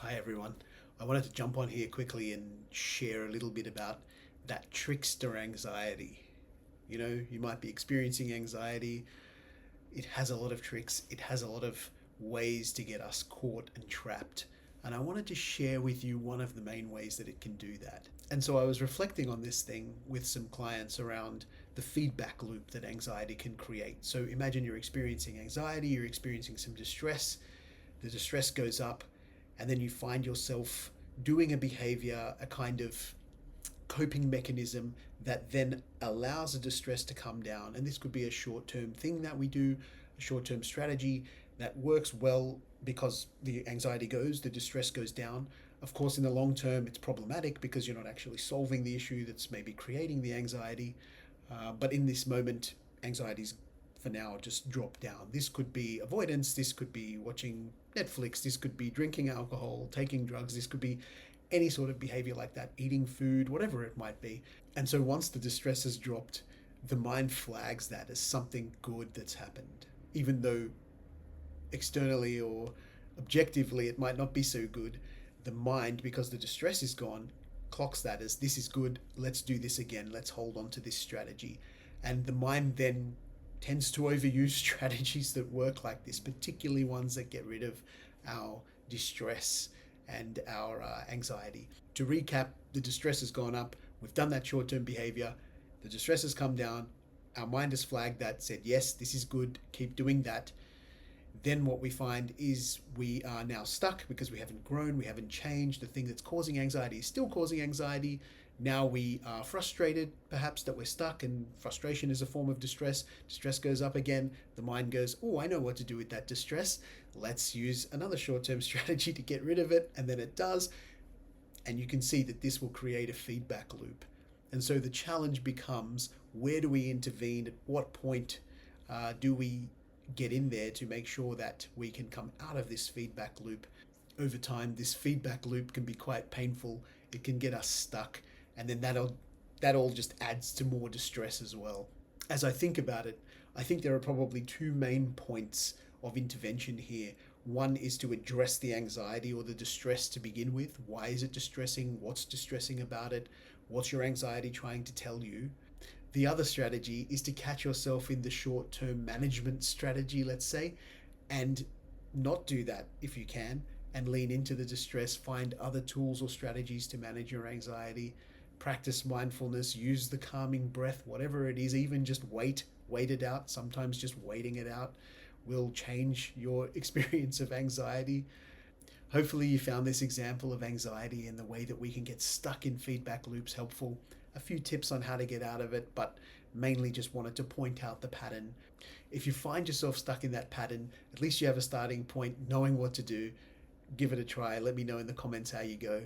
Hi everyone. I wanted to jump on here quickly and share a little bit about that trickster anxiety. You might be experiencing anxiety. It has a lot of tricks, it has a lot of ways to get us caught and trapped. And I wanted to share with you one of the main ways that it can do that. And so I was reflecting on this thing with some clients around the feedback loop that anxiety can create. So imagine you're experiencing anxiety, you're experiencing some distress, the distress goes up, and then you find yourself doing a behavior, a kind of coping mechanism that then allows the distress to come down. And this could be a short term thing that we do, a short term strategy that works well because the anxiety goes, the distress goes down. Of course, in the long term, it's problematic because you're not actually solving the issue that's maybe creating the anxiety. But in this moment, anxiety's for now just drop down. This could be avoidance, this could be watching Netflix, this could be drinking alcohol, taking drugs, this could be any sort of behavior like that, eating food, whatever it might be. And so once the distress has dropped, the mind flags that as something good that's happened, even though externally or objectively it might not be so good. The mind, because the distress is gone, clocks that as this is good, let's do this again, let's hold on to this strategy. And the mind then tends to overuse strategies that work like this, particularly ones that get rid of our distress and our anxiety. To recap, the distress has gone up, we've done that short term behavior, the distress has come down, our mind has flagged that, said, yes, this is good, keep doing that. Then what we find is we are now stuck because we haven't grown, we haven't changed. The thing that's causing anxiety is still causing anxiety. Now we are frustrated, perhaps, that we're stuck, and frustration is a form of distress. Distress goes up again. The mind goes, oh, I know what to do with that distress. Let's use another short-term strategy to get rid of it. And then it does. And you can see that this will create a feedback loop. And so the challenge becomes, where do we intervene? At what point do we get in there to make sure that we can come out of this feedback loop? Over time, this feedback loop can be quite painful. It can get us stuck, and then that all just adds to more distress as well. As I think about it, I think there are probably two main points of intervention here. One is to address the anxiety or the distress to begin with. Why is it distressing? What's distressing about it? What's your anxiety trying to tell you? The other strategy is to catch yourself in the short term management strategy, let's say, and not do that if you can, and lean into the distress, find other tools or strategies to manage your anxiety, practice mindfulness, use the calming breath, whatever it is, even just wait it out. Sometimes just waiting it out will change your experience of anxiety. Hopefully you found this example of anxiety and the way that we can get stuck in feedback loops helpful. A few tips on how to get out of it, but mainly just wanted to point out the pattern. If you find yourself stuck in that pattern, at least you have a starting point, knowing what to do. Give it a try. Let me know in the comments how you go.